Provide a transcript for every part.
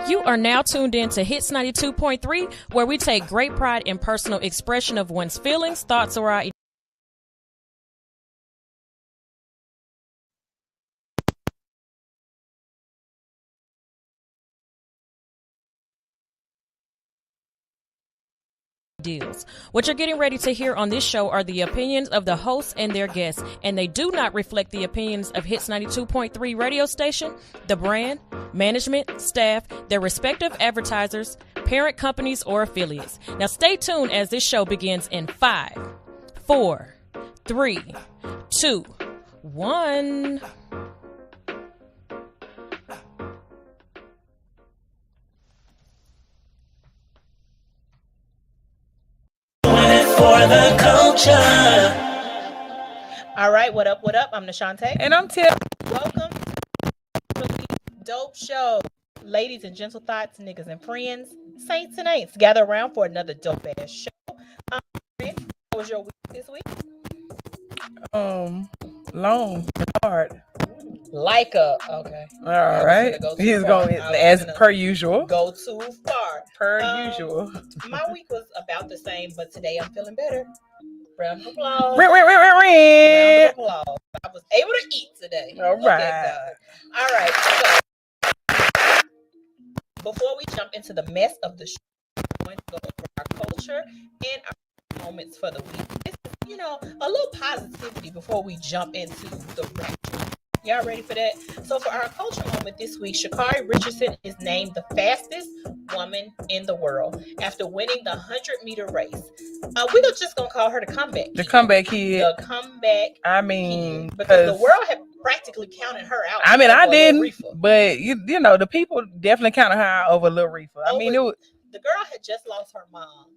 You are now tuned in to Hits 92.3, where we take great pride in personal expression of one's feelings, thoughts, or ideas. What you're getting ready to hear on this show are the opinions of the hosts and their guests, and they do not reflect the opinions of Hits 92.3 radio station, the brand, management, staff, their respective advertisers, parent companies, or affiliates. Now stay tuned as this show begins in 5, 4, 3, 2, 1. For the culture. All right, what up? I'm NeShanta. And I'm Tiff. Welcome to the dope show. Ladies and gentle thoughts, niggas and friends, saints and ain'ts, gather around for another dope ass show. How was your week this week? Long, hard. Okay. All right. He's going as per usual. Go too far. Per usual. My week was about the same, but today I'm feeling better. Round of applause. Round Round of applause. I was able to eat today. All right. All right. So, before we jump into the mess of the show, we're going to go over our culture and our moments for the week. This is, a little positivity before we jump into the rest. Y'all ready for that? So for our culture moment this week, Sha'Carri Richardson is named the fastest woman in the world after winning the 100-meter race. We're just going to call her the comeback kid. The comeback kid. The comeback kid. Because the world had practically counted her out. I mean, I didn't, but you know, the people definitely counted her out over Lil Reefer. The girl had just lost her mom.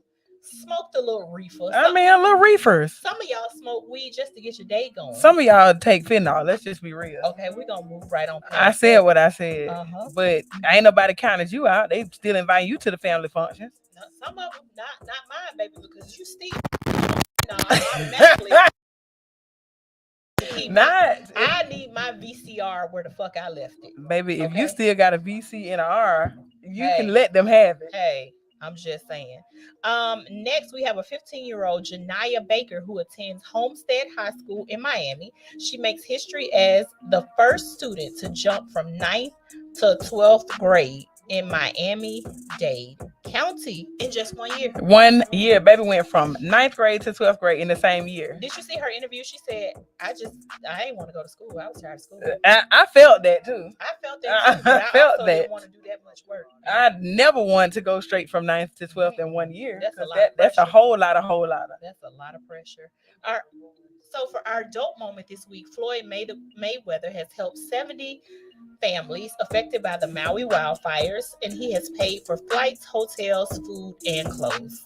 Smoked a little reefer. A little reefers. Some of y'all smoke weed just to get your day going. Some of y'all take fentanyl. Let's just be real. Okay, we're going to move right on. I said what I said. But ain't nobody counted you out. They still invite you to the family functions. Now, some of them, not mine, baby, because you still automatically. I need my VCR where the fuck I left it. Baby, if you still got a VC and an R, you can let them have it. Hey. I'm just saying. Next, we have a 15-year-old Janiyah Baker who attends Homestead High School in Miami. She makes history as the first student to jump from 9th to 12th grade in Miami-Dade County in just 1 year. 1 year. Baby went from 9th grade to 12th grade in the same year. Did you see her interview? She said, I didn't want to go to school. I was tired of school. I felt that too. I felt that too. I felt that. Didn't want to do that much work. I never wanted to go straight from 9th to 12th in 1 year. That's a whole lot of. That's a lot of pressure. All right. So for our dope moment this week, Floyd Mayweather has helped 70 families affected by the Maui wildfires, and he has paid for flights, hotels, food, and clothes.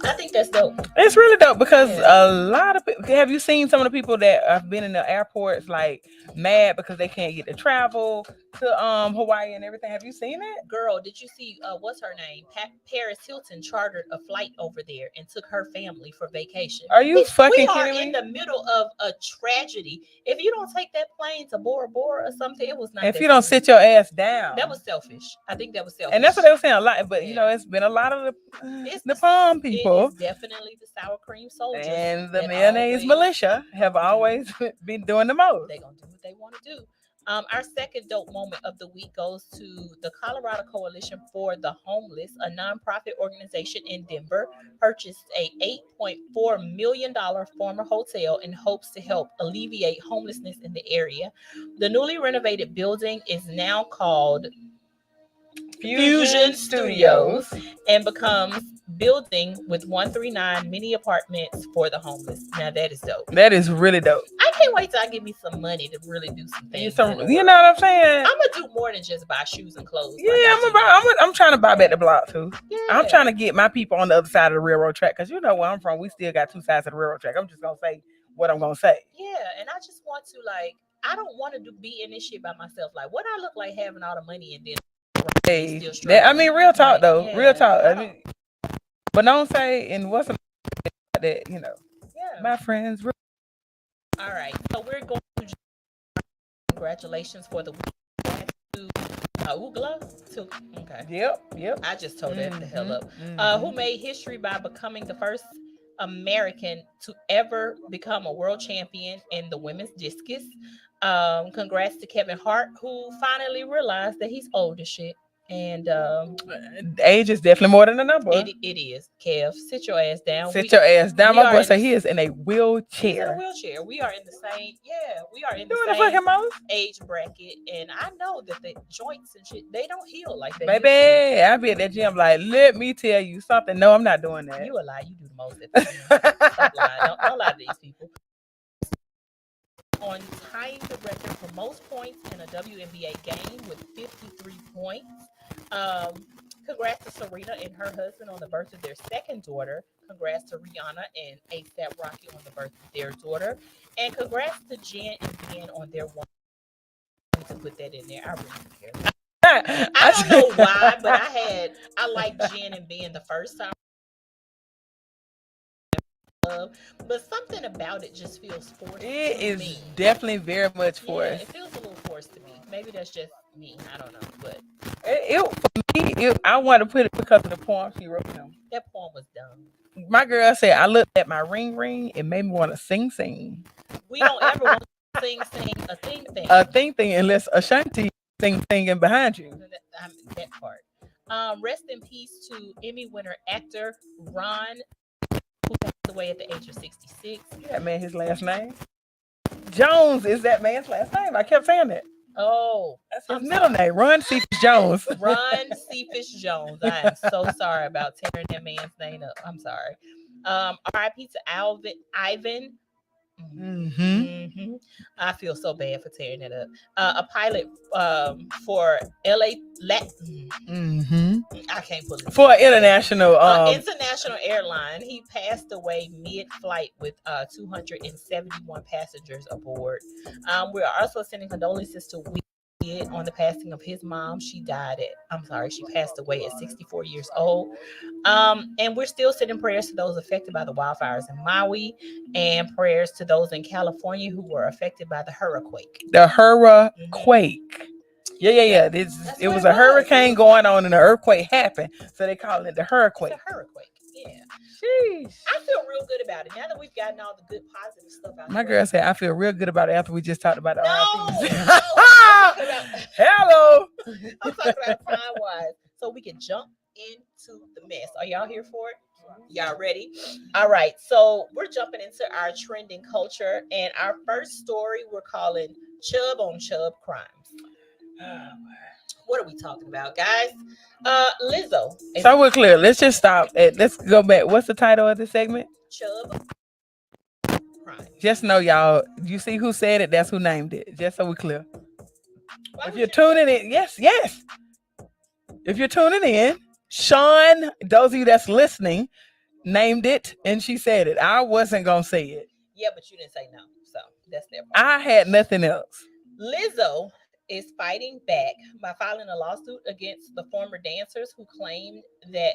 I think that's dope. It's really dope because a lot of people. Have you seen some of the people that have been in the airports like mad because they can't get to travel to Hawaii and everything? Have you seen that? Girl, did you see what's her name? Paris Hilton chartered a flight over there and took her family for vacation. Are you fucking kidding me? We are in the middle of a tragedy. If you don't take that plane to Bora Bora or something, it was not. If you don't sit your ass down, that was selfish. I think that was selfish. And that's what they were saying a lot. But it's been a lot of the palm people. It is definitely the sour cream soldiers and the mayonnaise militia have always been doing the most. They're gonna do what they want to do. Our second dope moment of the week goes to the Colorado Coalition for the Homeless, a nonprofit organization in Denver, purchased a $8.4 million former hotel in hopes to help alleviate homelessness in the area. The newly renovated building is now called Fusion Studios and becomes building with 139 mini apartments for the homeless. Now that is dope. That is really dope. I can't wait till I give me some money to really do some things. You know what I'm saying? I'm gonna do more than just buy shoes and clothes. Yeah, I'm trying to buy back the block too. Yeah. I'm trying to get my people on the other side of the railroad track because you know where I'm from. We still got two sides of the railroad track. I'm just gonna say what I'm gonna say. Yeah, and I just want to I don't want to be in this shit by myself. Like, what I look like having all the money and then. Real talk though. Yeah, real talk. But don't say and what's that, my friends. All right. So we're going to congratulations for the week to Oogla too. Okay. Yep. I just told that the hell up. Who made history by becoming the first American to ever become a world champion in the women's discus. Congrats to Kevin Hart, who finally realized that he's old as shit. And age is definitely more than a number. it is. Kev, sit your ass down. Sit your ass down. My boy say he is in a He's in a wheelchair. wheelchair. We are in the same. Yeah, we are in the Doing the same fucking most. age bracket, and I know that the joints and shit they don't heal like they Baby, I be at that gym like, let me tell you something. No, I'm not doing that. You a lie. You do the most at the gym. Stop lying. Don't lie to these people. On tying the record for most points in a WNBA game with 53 points. Congrats to Serena and her husband on the birth of their second daughter. Congrats to Rihanna and A$AP Rocky on the birth of their daughter. And congrats to Jen and Ben on their one. I need to put that in there. I really don't care. I don't know why, but I liked Jen and Ben the first time. But something about it just feels forced. It is definitely very much forced. Yeah, it feels a little forced to me. Maybe that's just me. I don't know, but for me, I want to put it because of the poem she wrote him. That poem was dumb. My girl said, "I looked at my ring. It made me want to sing. We don't ever want to sing a thing, unless Ashanti singing behind you." That part. Rest in peace to Emmy winner actor Ron, who passed away at the age of 66. That man, his last name Jones is that man's last name. I kept saying that. Oh, that's his middle name, Ron Cephas Jones. Ron Cephas Jones. I am so sorry about tearing that man's name up. I'm sorry. R.I.P. to Ivan. I feel so bad for tearing it up. A pilot for LA. I can't put it for international airline. He passed away mid-flight with 271 passengers aboard. We are also sending condolences to Weed on the passing of his mom. She passed away at 64 years old. And we're still sending prayers to those affected by the wildfires in Maui, and prayers to those in California who were affected by the hurricane. The hurricane. Yeah. It was a hurricane going on and the earthquake happened. So they call it the hurricane. It's a hurricane. Yeah. Sheesh. I feel real good about it. Now that we've gotten all the good positive stuff out. My girl said, I feel real good about it after we just talked about the Hello. I'm talking about time-wise. So we can jump into the mess. Are y'all here for it? Y'all ready? All right. So we're jumping into our trending culture. And our first story we're calling Chub on Chub Crimes. What are we talking about, guys? Lizzo. So we're clear. Let's just stop. Let's go back. What's the title of the segment? Chub Crimes. Just know, y'all, you see who said it, that's who named it. Just so we're clear. If you're tuning in, yes. If you're tuning in, Sean, those of you that's listening, named it and she said it. I wasn't going to say it. Yeah, but you didn't say no. So that's their part. I had nothing else. Lizzo is fighting back by filing a lawsuit against the former dancers who claimed that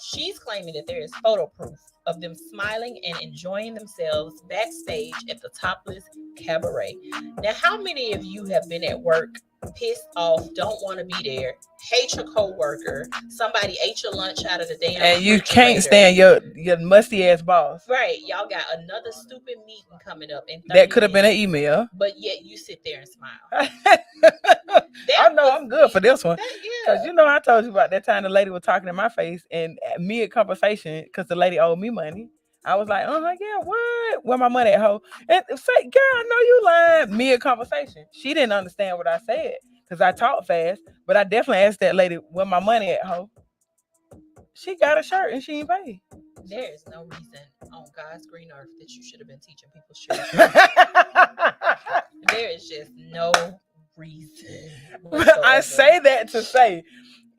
she's claiming that there is photo proof of them smiling and enjoying themselves backstage at the Topless Cabaret. Now, how many of you have been at work pissed off, don't want to be there, hate your coworker, somebody ate your lunch out of the damn and you can't stand your musty ass boss? Right. Y'all got another stupid meeting coming up in 30 that could have been minutes, an email, but yet you sit there and smile. I know I'm good for this one because I told you about that time the lady was talking in my face and mid conversation because the lady owed me money. I was like, yeah, what? Where my money at, hoe? And say, girl, I know you lying. Mid conversation. She didn't understand what I said because I talk fast, but I definitely asked that lady, where my money at, hoe? She got a shirt and she ain't paid. There is no reason on God's green earth that you should have been teaching people shit. There is just no reason. I say that to say,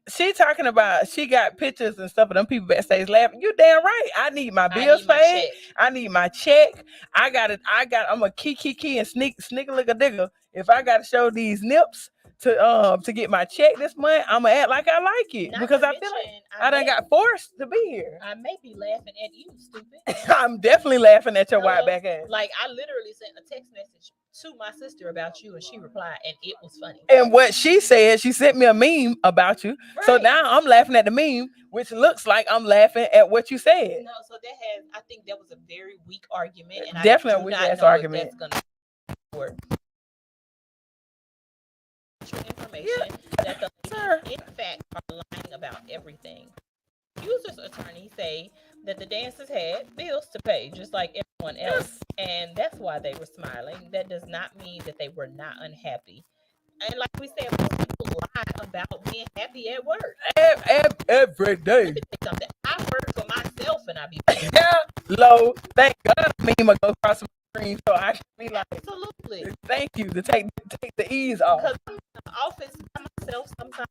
she talking about she got pictures and stuff of them people backstage laughing. You damn right. I need my bills paid. I need my check. I'm a key and sneak a lick a digger. If I gotta show these nips to get my check this month, I'm gonna act like I like it. Because I feel like I done got forced to be here. I may be laughing at you, stupid. I'm definitely laughing at your white back ass. Like I literally sent a text message to my sister about you, and she replied, and it was funny. And what she said, she sent me a meme about you. Right. So now I'm laughing at the meme, which looks like I'm laughing at what you said. No, so I think that was a very weak argument, and definitely I a do weak not ass know argument. if that's gonna work. Information that the ladies, in fact, are lying about everything. User's attorney say that the dancers had bills to pay just like everyone else, and that's why they were smiling. That does not mean that they were not unhappy. And like we said, most people lie about being happy at work every day. Let me say something. I work for myself, and I be low. Thank God, meme will go across my screen, so I can be like, absolutely. Thank you to take the ease off. Because I'm in the office by myself sometimes.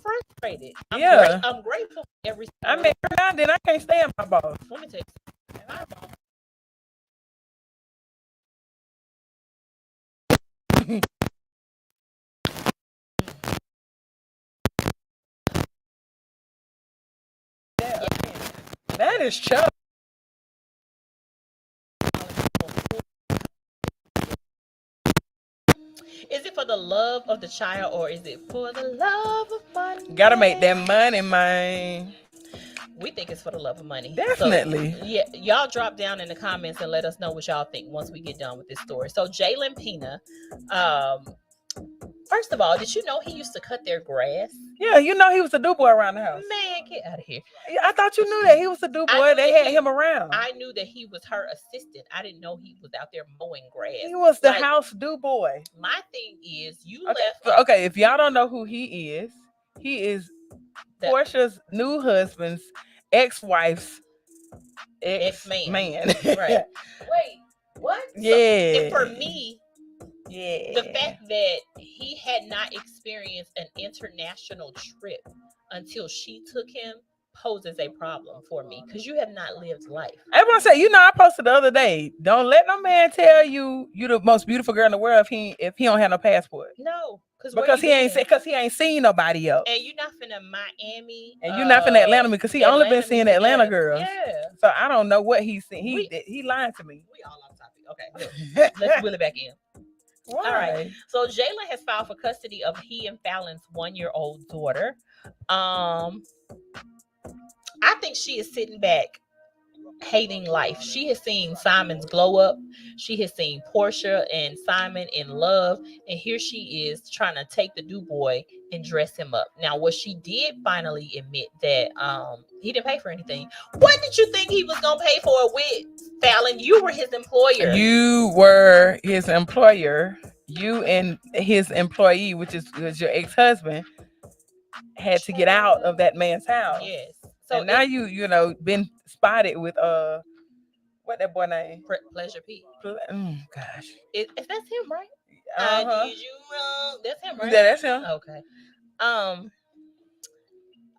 Frustrated. I'm grateful for every. I mean, every now and then I can't stand my boss. Let me tell you something. That is Chuck. Is it for the love of the child, or is it for the love of money? Gotta make that money, man. We think it's for the love of money. Definitely. So, yeah, y'all drop down in the comments and let us know what y'all think once we get done with this story. So Jalen Pena, first of all, did you know he used to cut their grass? Yeah, you know he was a do boy around the house. Man, get out of here. I thought you knew that he was a do boy. They had him around. I knew that he was her assistant. I didn't know he was out there mowing grass. He was the house do boy. My thing is, left. Okay, if y'all don't know who he is Portia's new husband's ex-wife's ex-man. Right. Wait, what? Yeah. So, for me, yeah, the fact that he had not experienced an international trip until she took him poses a problem for me, because you have not lived life. Everyone say, I posted the other day, don't let no man tell you the most beautiful girl in the world if he don't have no passport. No, because he ain't seen nobody else. And you're not finna Miami, and you're not finna Atlanta, because he only been seeing Atlanta girls. Yeah. So I don't know what he's seen. He lied to me. We all off topic. Okay, let's wheel it back in. Why? All right. So Jalen has filed for custody of he and Fallon's 1-year-old daughter. I think she is sitting back hating life. She has seen Simon's glow up. She has seen Portia and Simon in love. And here she is trying to take the do boy and dress him up. Now, what she did finally admit that he didn't pay for anything. What did you think he was going to pay for with Fallon? You were his employer. You were his employer. You and his employee, which was your ex-husband, had to get out of that man's house. Yes. So and now you been spotted with what that boy name? Pleasure P. Gosh. Is that's him, right? I did you wrong. That's him, right? Yeah, that's him. Okay.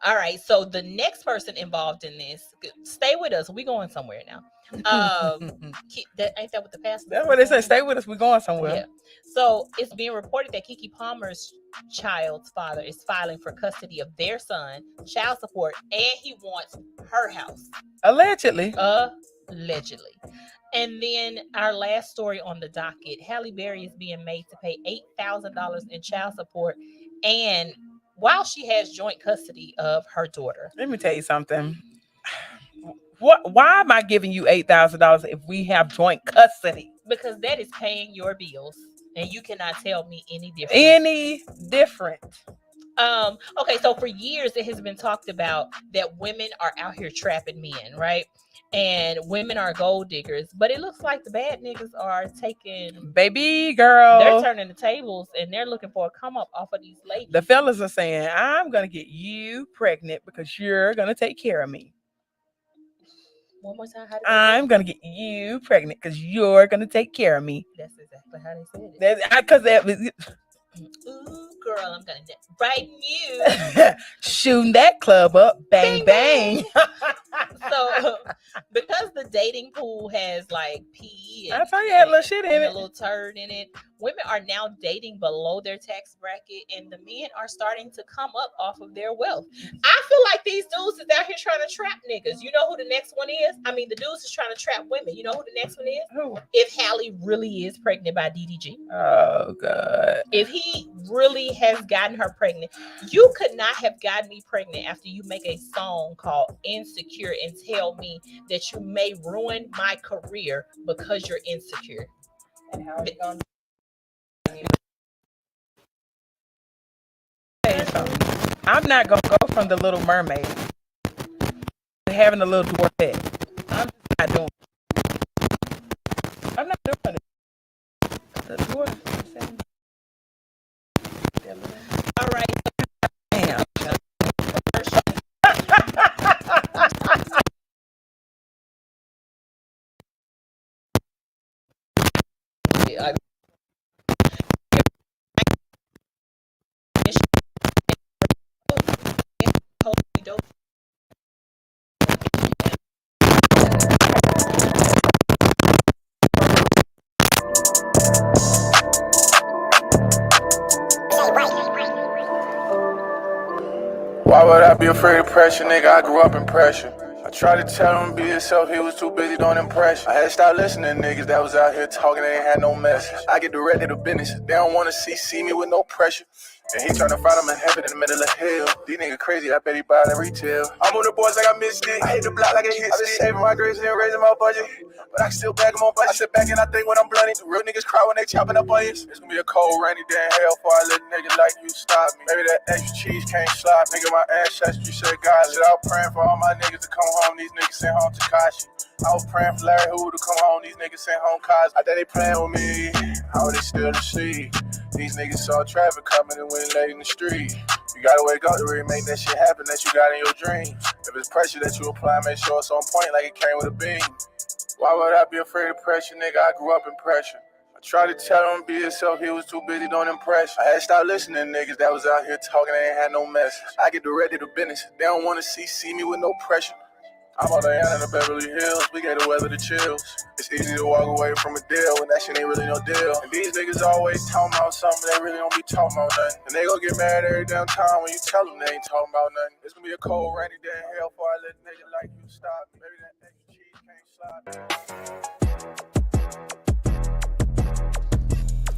All right. So the next person involved in this, stay with us. We going somewhere now. That ain't that what the pastor? That's what they say. Stay with us. We're going somewhere. Yeah. So it's being reported that Keke Palmer's child's father is filing for custody of their son, child support, and he wants her house. Allegedly. And then our last story on the docket, Halle Berry is being made to pay $8,000 in child support, and while she has joint custody of her daughter. Let me tell you something. Why am I giving you $8,000 if we have joint custody? Because that is paying your bills, and you cannot tell me any different. Okay, so for years it has been talked about that women are out here trapping men, right? And women are gold diggers, but it looks like the bad niggas are taking baby girl. They're turning the tables and they're looking for a come up off of these ladies. The fellas are saying, I'm gonna get you pregnant because you're gonna take care of me. One more time. I'm gonna get you pregnant because you're gonna take care of me. That's exactly how they said it. Because that was. Ooh, girl, I'm gonna brighten you. Shooting that club up, bang bang. So, because the dating pool has like pee, I thought you had a little shit in it, a little turd in it. women are now dating below their tax bracket, and the men are starting to come up off of their wealth. I feel like these dudes is out here trying to trap niggas. You know who the next one is? I mean, the dudes is trying to trap women. You know who the next one is? Who? If Hallie really is pregnant by DDG. Oh God. If he really has gotten her pregnant, you could not have gotten me pregnant after you make a song called Insecure and tell me that you may ruin my career because you're insecure. And how are you gonna I'm not gonna go from the Little Mermaid to having a little dwarfette. I'm just not doing it. I'm not doing it. The dwarf. All right. Damn. Why would I be afraid of pressure, nigga? I grew up in pressure. I tried to tell him be himself, he was too busy doing impressions. I had to stop listening to niggas that was out here talking, they ain't had no message. I get directed to business, they don't wanna see me with no pressure. And he tryna find him in heaven in the middle of hell. These niggas crazy, I bet he buy it at retail. I'm on the boys like I missed it. I hit the block like a hit. I been saving my grades and raising my budget, but I can still back them on budget. I sit back and I think when I'm blunting. The real niggas cry when they chopping up onions. It's gonna be a cold, rainy day in hell before I let niggas like you stop me. Maybe that extra cheese can't slide. Nigga, my ancestry said God. Shit, I was praying for all my niggas to come home. These niggas sent home Takashi. I was praying for Larry Hoover to come home. These niggas sent home Cosby. I think they playing with me. How are they still to see? These niggas saw traffic coming and went late in the street. You gotta wake up to really make that shit happen that you got in your dreams. If it's pressure that you apply, make sure it's on point like it came with a beam. Why would I be afraid of pressure, nigga? I grew up in pressure. I tried to tell him be himself, he was too busy doing impressions. I had to stop listening to niggas that was out here talking, they ain't had no message. I get directed to business, they don't wanna see me with no pressure. I'm on Diana in the Beverly Hills, we get to weather the chills. It's easy to walk away from a deal when that shit ain't really no deal. And these niggas always talking about something, they really don't be talking about nothing. And they gon' get mad every damn time when you tell them they ain't talking about nothing. It's gonna be a cold, rainy day in hell before I let a nigga like you stop. Maybe that extra cheese can't slide.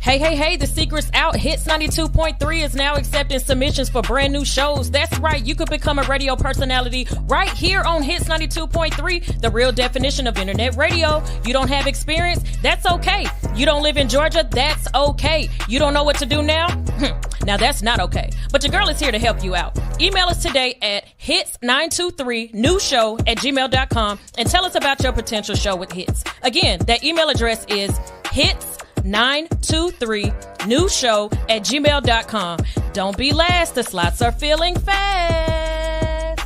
Hey, the secret's out. Hits 92.3 is now accepting submissions for brand new shows. That's right, you could become a radio personality right here on Hits 92.3, the real definition of internet radio. You don't have experience? That's okay. You don't live in Georgia? That's okay. You don't know what to do now? Now that's not okay. But your girl is here to help you out. Email us today at hits923newshow@gmail.com and tell us about your potential show with Hits. Again, that email address is hits923newshow@gmail.com. Don't be last. The slots are filling fast.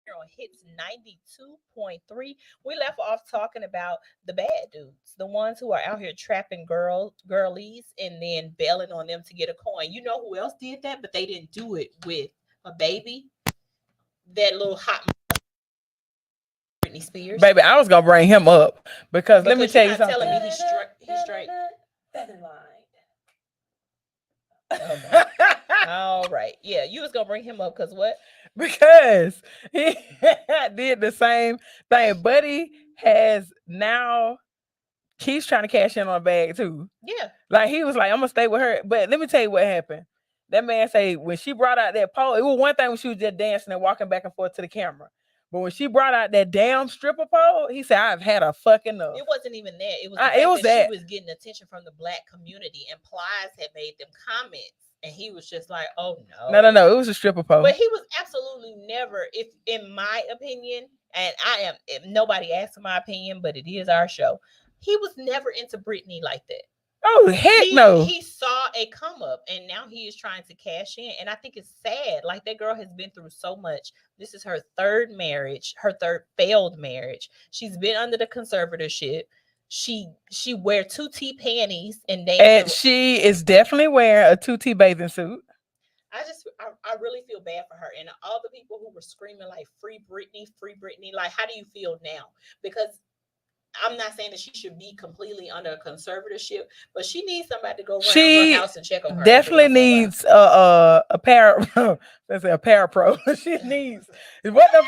Here on Hits 92.3, we left off talking about the bad dudes, the ones who are out here trapping girlies and then bailing on them to get a coin. You know who else did that, but they didn't do it with a baby? That little hot Britney Spears. Baby, I was gonna bring him up because let me tell you something. Telling me he's straight. Okay. All right. Yeah, you was gonna bring him up because what? Because he did the same thing. Buddy has now keeps trying to cash in on a bag too. Yeah. Like he was like, I'm gonna stay with her. But let me tell you what happened. That man say when she brought out that pole, it was one thing when she was just dancing and walking back and forth to the camera. But when she brought out that damn stripper pole, he said, I've had a fucking enough. It wasn't even that. It was that she was getting attention from the black community, and Plies had made them comments, and he was just like, oh no. No. It was a stripper pole. But he was absolutely never, if in my opinion, and if nobody asked for my opinion, but it is our show, he was never into Britney like that. Oh, heck no. He saw a come up and now he is trying to cash in. And I think it's sad. Like that girl has been through so much. This is her third marriage, her third failed marriage. She's been under the conservatorship. She wear 2T panties and she is definitely wearing a 2T bathing suit. I really feel bad for her and all the people who were screaming like free Britney. Like, how do you feel now? Because I'm not saying that she should be completely under a conservatorship, but she needs somebody to go around her house and check on her. Definitely needs a let's say a parapro. She needs what the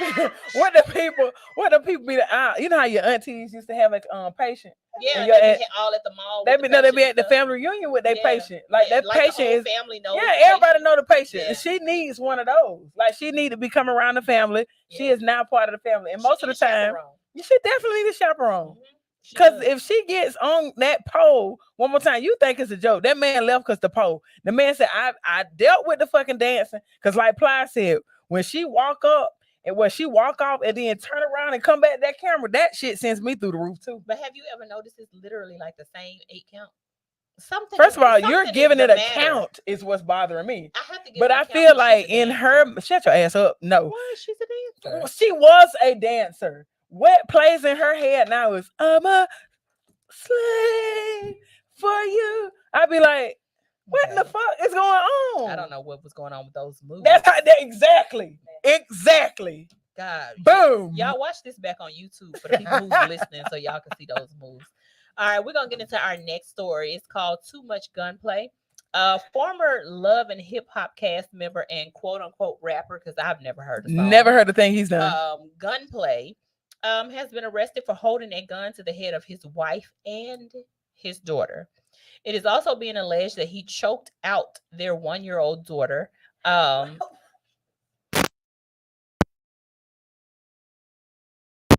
people be you know how your aunties used to have a patient. Yeah, they be all at the mall. They be at the family reunion with their patient. Like that like patient is family knows. Yeah, everybody know the patient. Yeah. She needs one of those. Like she need to be coming around the family. Yeah. She is now part of the family, and most of the time, you should definitely need a chaperone. Because if she gets on that pole one more time, you think it's a joke. That man left because the pole. The man said, I dealt with the fucking dancing. Because like Ply said, when she walk up and when she walk off and then turn around and come back to that camera, that shit sends me through the roof too. But have you ever noticed it's literally like the same 8 count? First of all, you're giving it a count is what's bothering me. But I feel like in her, shut your ass up. No. Why? She's a dancer. She was a dancer. What plays in her head now is I'm a slave for you. I'd be like, what the fuck is going on? I don't know what was going on with those moves. That's how exactly. God. Boom. Y'all watch this back on YouTube for the people who's listening so y'all can see those moves. All right, we're gonna get into our next story. It's called Too Much Gunplay. Former Love and Hip Hop cast member and quote unquote rapper, because I've never heard of never heard the thing he's done. Gunplay has been arrested for holding a gun to the head of his wife and his daughter. It is also being alleged that he choked out their 1-year-old daughter.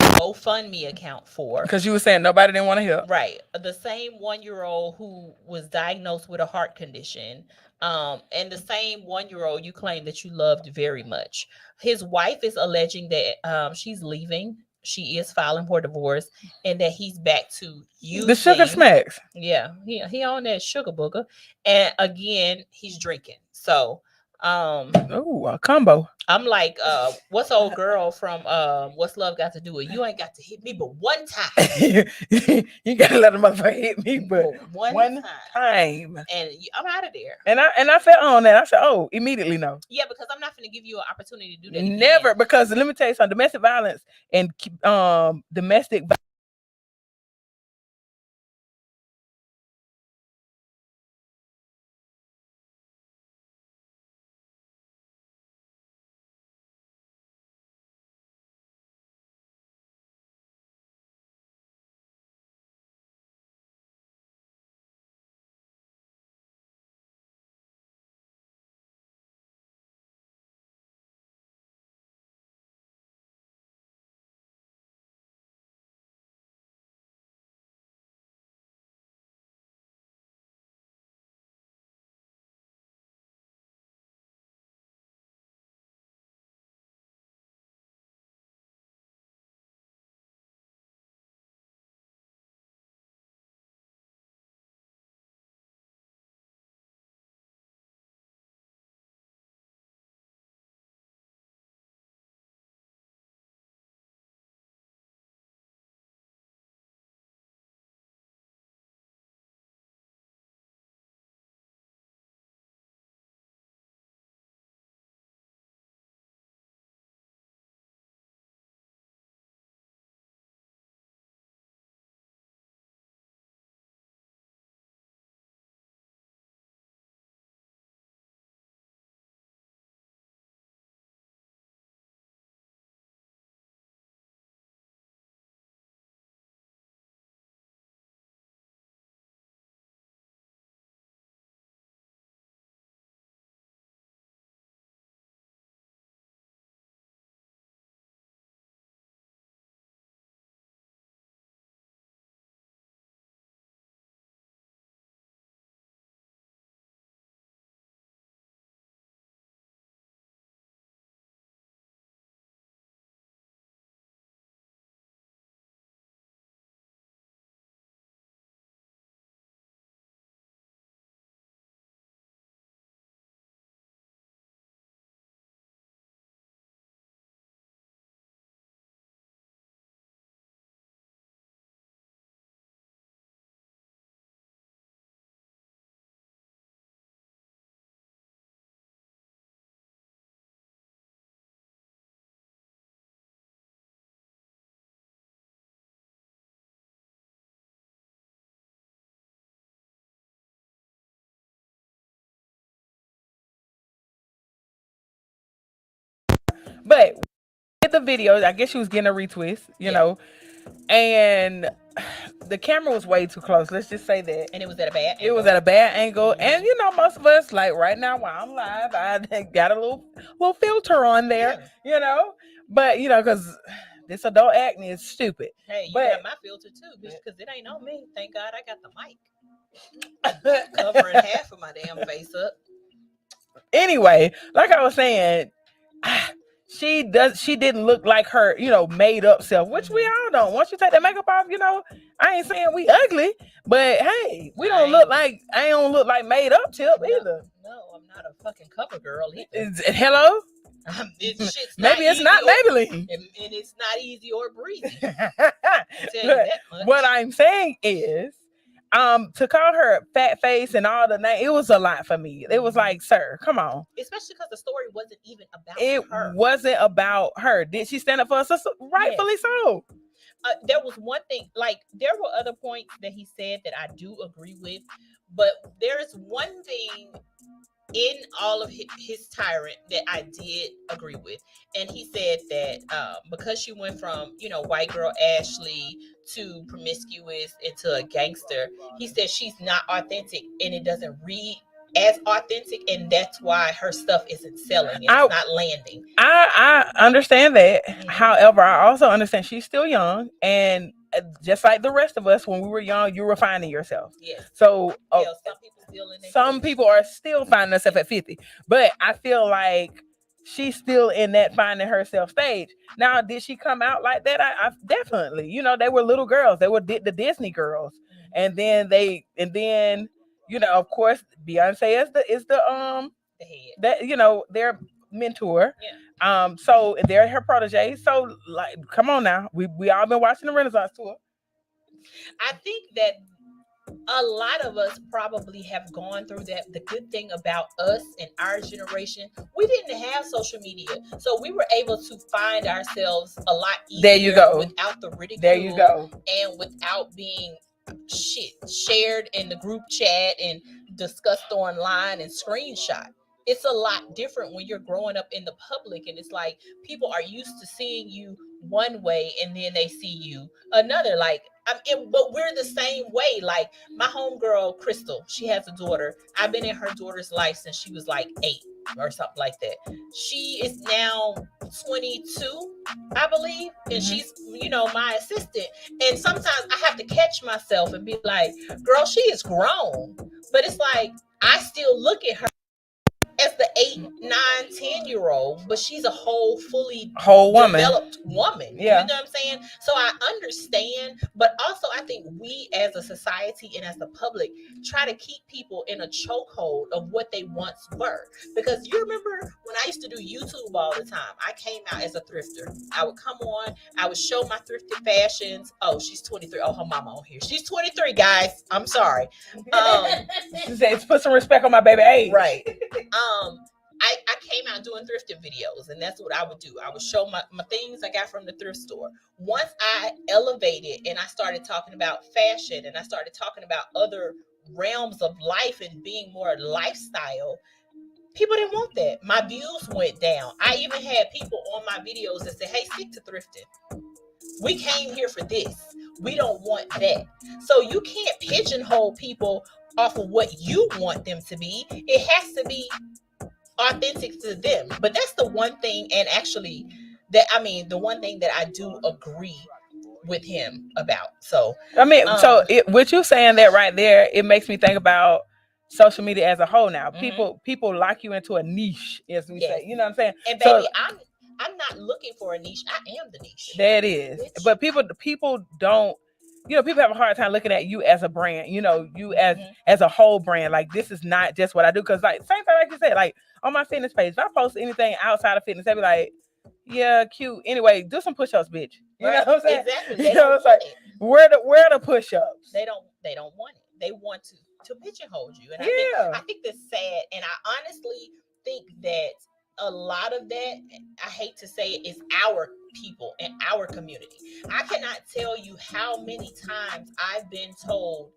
GoFundMe account for, because you were saying nobody didn't want to help, right? The same 1-year-old who was diagnosed with a heart condition, and the same 1-year-old you claim that you loved very much. His wife is alleging that she's leaving. She is filing for divorce, and that he's back to using the sugar smacks. Yeah, he on that sugar booger, and again he's drinking. So, a combo. I'm like, what's old girl from What's Love Got to Do With? You ain't got to hit me but one time. You gotta let a motherfucker hit me but one time. And I'm out of there. And I felt on that. I said, oh, immediately no. Yeah, because I'm not gonna give you an opportunity to do that. Never, because let me tell you something. Domestic violence and domestic But with the videos, I guess she was getting a retwist, you know, and the camera was way too close. Let's just say that. And it was at a bad angle. It was at a bad angle. And you know, most of us, like right now while I'm live, I got a little filter on there, you know. But you know, because this adult acting is stupid. Hey, you got my filter too, bitch, because it ain't on me. Thank God I got the mic. Covering half of my damn face up. Anyway, like I was saying, she didn't look like her, you know, made up self, which we all don't. Once you take that makeup off, you know, I ain't saying we ugly, but hey, I don't look like made up Tip either. No, I'm not a fucking cover girl either. Hello? Maybe it's not Maybelline. And it's not easy or breezy. What I'm saying is, to call her fat face and all the name, it was a lot for me. It was like, sir, come on. Especially because the story wasn't even about her. It wasn't about her. Did she stand up for us? Rightfully so. There was one thing, like there were other points that he said that I do agree with, but there is one thing in all of his tyrant that I did agree with. And he said that because she went from, you know, white girl Ashley to promiscuous into a gangster, he said she's not authentic and it doesn't read as authentic, and that's why her stuff isn't selling and it's not landing. I understand that. However, I also understand she's still young, and just like the rest of us, when we were young, you were finding yourself. Yes. So some people are still finding themselves at 50, but I feel like she's still in that finding herself stage. Now, did she come out like that? I definitely, you know, they were little girls. They were the Disney girls, and then you know, of course, Beyonce is the head. That, you know, their mentor. Yeah. So they're her protege. So like, come on now, we all been watching the Renaissance tour. I think that a lot of us probably have gone through that. The good thing about us and our generation, we didn't have social media, so we were able to find ourselves a lot easier. There you go. Without the ridicule. There you go. And without being shared in the group chat and discussed online and screenshot. It's a lot different when you're growing up in the public, and it's like people are used to seeing you one way and then they see you another. Like, but we're the same way. Like my homegirl Crystal, she has a daughter. I've been in her daughter's life since she was like 8 or something like that. She is now 22, I believe, and she's, you know, my assistant. And sometimes I have to catch myself and be like, girl, she is grown. But it's like I still look at her as the 8, 9, 10-year-old, but she's a whole woman, developed woman. Yeah. You know what I'm saying? So I understand, but also I think we as a society and as the public try to keep people in a chokehold of what they once were. Because you remember when I used to do YouTube all the time, I came out as a thrifter. I would come on, I would show my thrifted fashions. Oh, she's 23. Oh, her mama on here. She's 23, guys. I'm sorry. She said, put some respect on my baby age. Right. I came out doing thrifting videos, and that's what I would do. I would show my things I got from the thrift store. Once I elevated and I started talking about fashion and I started talking about other realms of life and being more lifestyle, people didn't want that. My views went down. I even had people on my videos that said, hey, stick to thrifting. We came here for this. We don't want that. So you can't pigeonhole people off of what you want them to be. It has to be authentic to them. But that's the one thing, and actually the one thing that I do agree with him about. So I mean, what you saying that right there, it makes me think about social media as a whole now. People lock you into a niche, as we say. You know what I'm saying? And baby, I'm not looking for a niche. I am the niche. That is. Bitch. But people don't, you know, people have a hard time looking at you as a brand, you know, you as a whole brand. Like, this is not just what I do. Because, like, same thing, like you said, like, on my fitness page, if I post anything outside of fitness, they be like, yeah, cute. Anyway, do some push-ups, bitch. You know what I'm saying? Exactly. You know what I'm saying? Where the push-ups? They don't want it. They want to pigeonhole you. And I think that's sad. And I honestly think that a lot of that, I hate to say it, is our people in our community. I cannot tell you how many times I've been told,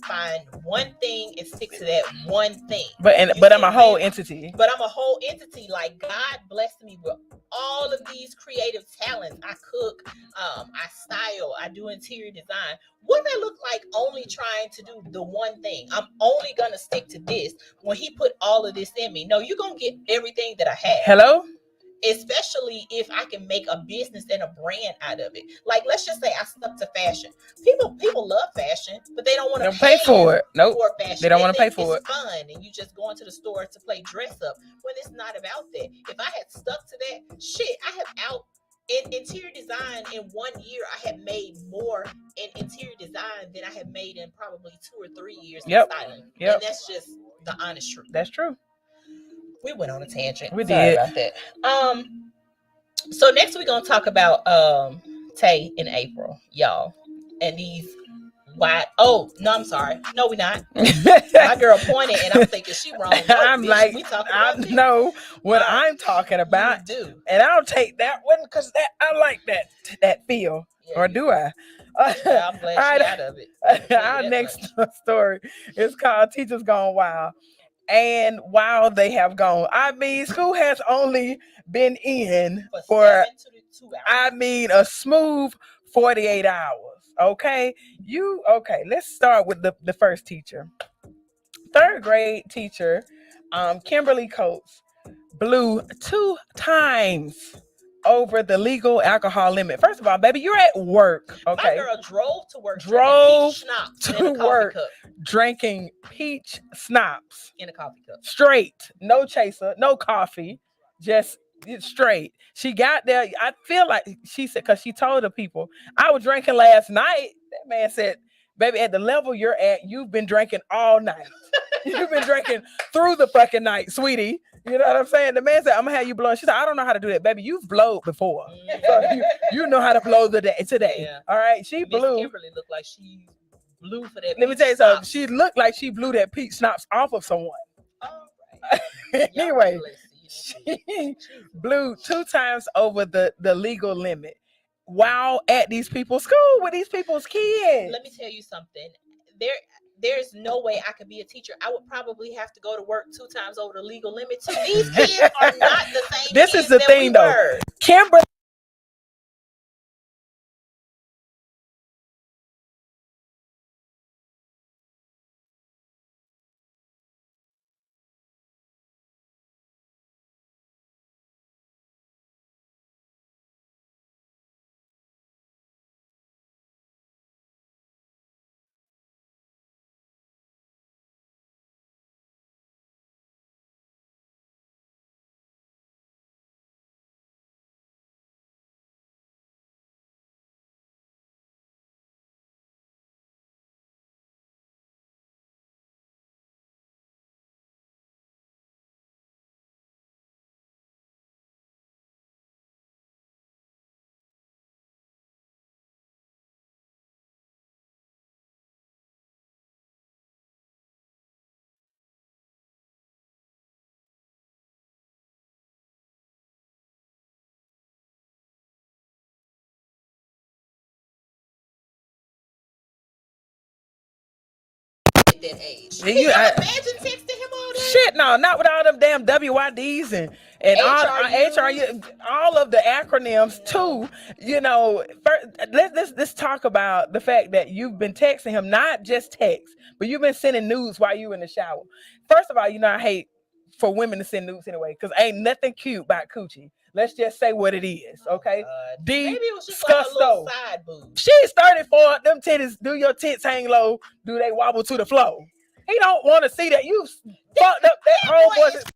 find one thing and stick to that one thing. But I'm a whole entity. But I'm a whole entity. Like, God blessed me with all of these creative talents. I cook, I style, I do interior design. What I look like only trying to do the one thing. I'm only gonna stick to this when he put all of this in me. No, you're gonna get everything that I have. Hello? Especially if I can make a business and a brand out of it. Like, let's just say I stuck to fashion. People love fashion, but they don't want to pay for it. Nope. For fashion. They don't want to pay for it. It's fun, and you just go into the store to play dress up when it's not about that. If I had stuck to that, shit, I have out in interior design in 1 year. I have made more in interior design than I have made in probably 2 or 3 years in styling. And that's just the honest truth. That's true. We went on a tangent. We did. About that. So next we're gonna talk about Tay in April, y'all, and these why. Oh no, I'm sorry. No, we're not. My girl pointed, and I'm thinking she wrong. I'm like, I know what I'm talking about. You do, and I'll take that one because I like that feel. Yeah, or do I? Yeah, I'm glad she's out of it. Our next story is called "Teachers Gone Wild." And while they have gone, I mean, school has only been in for 7 to 2 hours. I mean, a smooth 48 hours. Okay. Let's start with the first teacher. 3rd grade teacher, Kimberly Coates, blew 2 times over the legal alcohol limit. First of all, baby, you're at work. Okay. My girl drove to work. Drove to work drinking peach schnapps in a coffee cup. Straight. No chaser, no coffee. Just straight. She got there. I feel like she said, because she told the people, I was drinking last night. That man said, baby, at the level you're at, you've been drinking all night. You've been drinking through the fucking night, sweetie. You know what I'm saying? The man said, I'm gonna have you blow. She said, I don't know how to do that, baby. You've blowed before. So you know how to blow today. Yeah. All right. She blew. Kimberly looked like she blew for that. Let me tell you something. She looked like she blew that peach schnapps off of someone. All right. Anyway, she blew 2 times over the legal limit while at these people's school with these people's kids. Let me tell you something. There's no way I could be a teacher. I would probably have to go to work 2 times over the legal limit too. These kids are not the same. This is the thing, though. Kimberly that age. Can you imagine texting him all day? Shit, no, not with all them damn WYDs and all of the acronyms too. You know, let's talk about the fact that you've been texting him, not just text, but you've been sending nudes while you in the shower. First of all, you know I hate for women to send nudes anyway, because ain't nothing cute about coochie. Let's just say what it is, okay? Maybe it was just like a little side boob. She's 34. Them titties, do your tits hang low? Do they wobble to the floor? He don't want to see that. You fucked up that homeboy.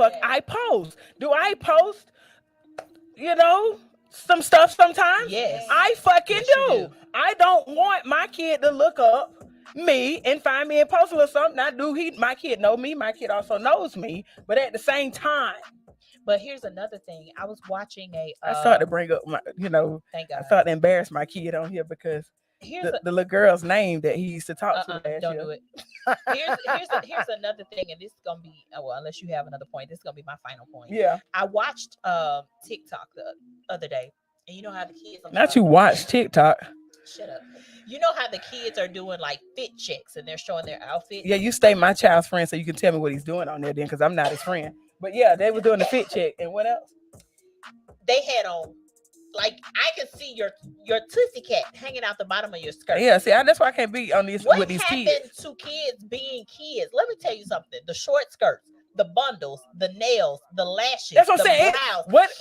fuck I post. Do I post, some stuff sometimes? Yes. I fucking Yes, you do. I don't want my kid to look up me and find me in posting or something. Now, my kid know me? My kid also knows me. But at the same time, But here's another thing. I was watching I started to bring up my, thank God. I started to embarrass my kid on here because the little girl's name that he used to talk to last don't year. do it. Here's another thing, and this is gonna be unless you have another point, this is gonna be my final point. Yeah. I watched TikTok the other day, and you know how the kids Not you watch TikTok. Shut up. You know how the kids are doing like fit checks and they're showing their outfits? Yeah, you stay my child's friend so you can tell me what he's doing on there then, because I'm not his friend. But yeah, they were doing the fit check. And what else? They had on, like, I can see your Tootsie Cat hanging out the bottom of your skirt. Yeah, see, that's why I can't be on this with these kids. What happened to kids being kids? Let me tell you something. The short skirts, the bundles, the nails, the lashes. That's what I'm saying.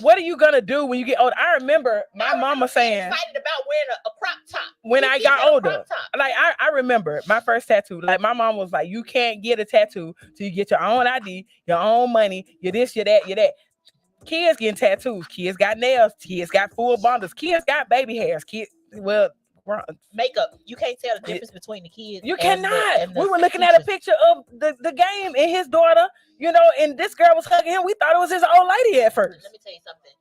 What are you gonna do when you get older? I remember my mama saying, excited about wearing a crop top when I got older. Like I remember my first tattoo. Like my mom was like, you can't get a tattoo till you get your own ID, your own money, you're this, you're that, you're that. Kids getting tattoos. Kids got nails. Kids got full bundles. Kids got baby hairs. Makeup. You can't tell the difference between the kids. You cannot. We were looking at a picture of the game and his daughter, and this girl was hugging him. We thought it was his old lady at first. Let me tell you something.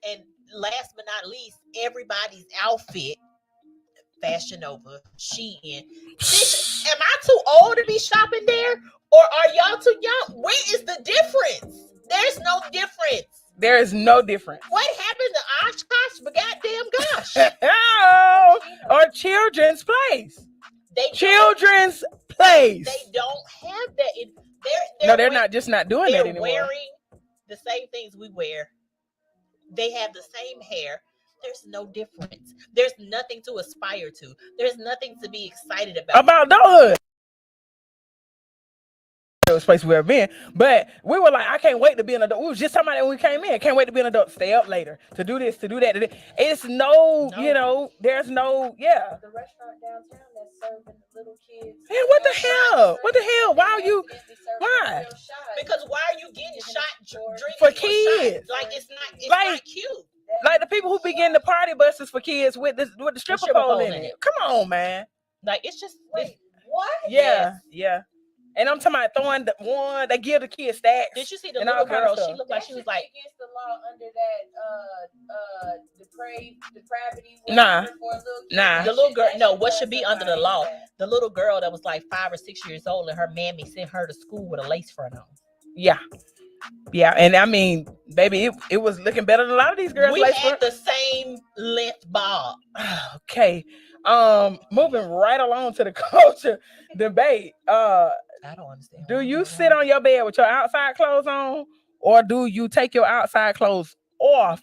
And last but not least, everybody's outfit, Fashion Nova, Shein. Am I too old to be shopping there? Or are y'all too young? Where is the difference? There's no difference. There is no difference. What happened to Oshkosh for goddamn gosh? Or Children's Place. Children's Place. They don't have that. They're not doing that anymore. They're wearing the same things we wear. They have the same hair. There's no difference. There's nothing to aspire to. There's nothing to be excited about. About adulthood. Place we've ever been, but we were like, I can't wait to be an adult. We was just talking about it when we came in. Can't wait to be an adult. Stay up later to do this, to do that. It's there's no, The restaurant downtown that's serving the little kids. Hey, what the hell? What the hell? Why are you? Why? Because why are you getting shot drinking for kids? Like it's not cute. Like the people who be getting the party buses for kids with the stripper pole in it. Come on, man. Like it's just what? Yeah, yeah. And I'm talking about throwing the one they give the kids stacks. Did you see the little girl? She looked like she was like against the law under that depravity. Nah. The little girl. No, what should be under the law? The little girl that was like 5 or 6 years old, and her mammy sent her to school with a lace front on. Yeah. Yeah, and I mean, baby, it was looking better than a lot of these girls. We had the same length bob. Okay. Moving right along to the culture debate. I don't understand. Do you sit on your bed with your outside clothes on, or do you take your outside clothes off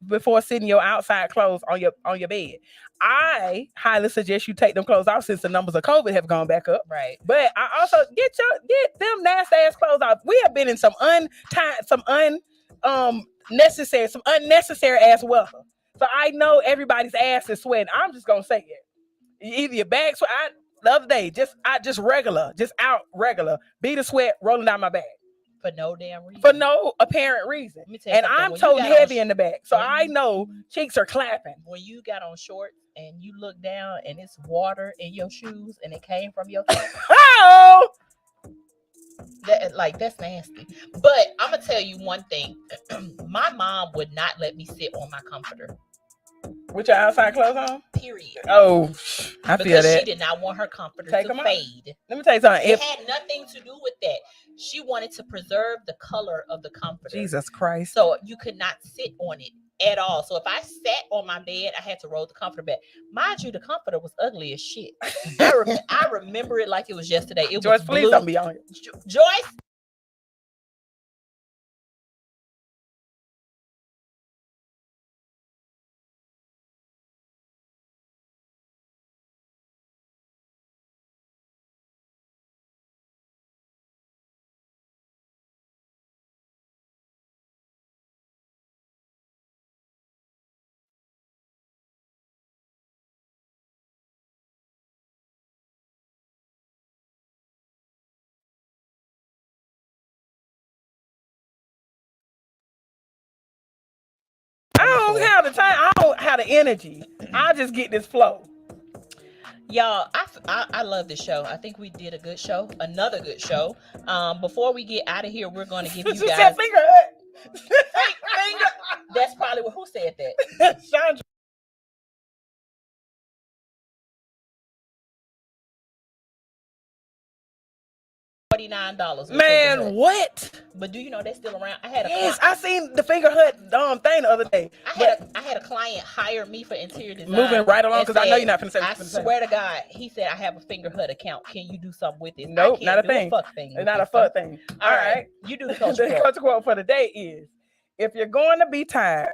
before sitting your outside clothes on your bed? I highly suggest you take them clothes off since the numbers of COVID have gone back up. Right. But I also get them nasty ass clothes off. We have been in some unnecessary ass weather. So I know everybody's ass is sweating. I'm just gonna say it. Either your bag sweat. The other day, just regular, bead of sweat rolling down my back. For no damn reason. For no apparent reason. And I'm toting heavy in the back. So I know cheeks are clapping. When you got on shorts and you look down and it's water in your shoes and it came from your toe. Oh! That's nasty. But I'm gonna tell you one thing. My mom would not let me sit on my comforter. With your outside clothes on? Period. Oh, I feel that. Because she did not want her comforter to fade. Let me tell you something. It had nothing to do with that. She wanted to preserve the color of the comforter. Jesus Christ. So you could not sit on it at all. So if I sat on my bed, I had to roll the comforter back. Mind you, the comforter was ugly as shit. I remember it like it was yesterday. It Joyce, was please blue. don't be on it. Joyce, don't have the time. I don't have the energy. I just get this flow. Y'all, I love this show. I think we did a good show, another good show. Before we get out of here, we're going to give you guys finger hut. finger. That's probably who said that. Chandra. $49. Man, what? But do you know they're still around? I had a I seen the finger hut thing the other day. I had a client hire me for interior design. Moving right along because I know you're not finna say. I swear to God, he said I have a finger hut account. Can you do something with it? Nope, not a thing. Fuck thing. It's not a fuck thing. All right, you do the culture quote. The culture quote for the day is: if you're going to be tired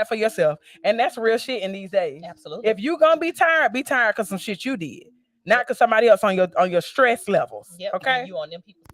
for yourself, and that's real shit in these days. Absolutely. If you're gonna be tired because some shit you did. Not because somebody else on your stress levels. Yep. Okay. You on them people's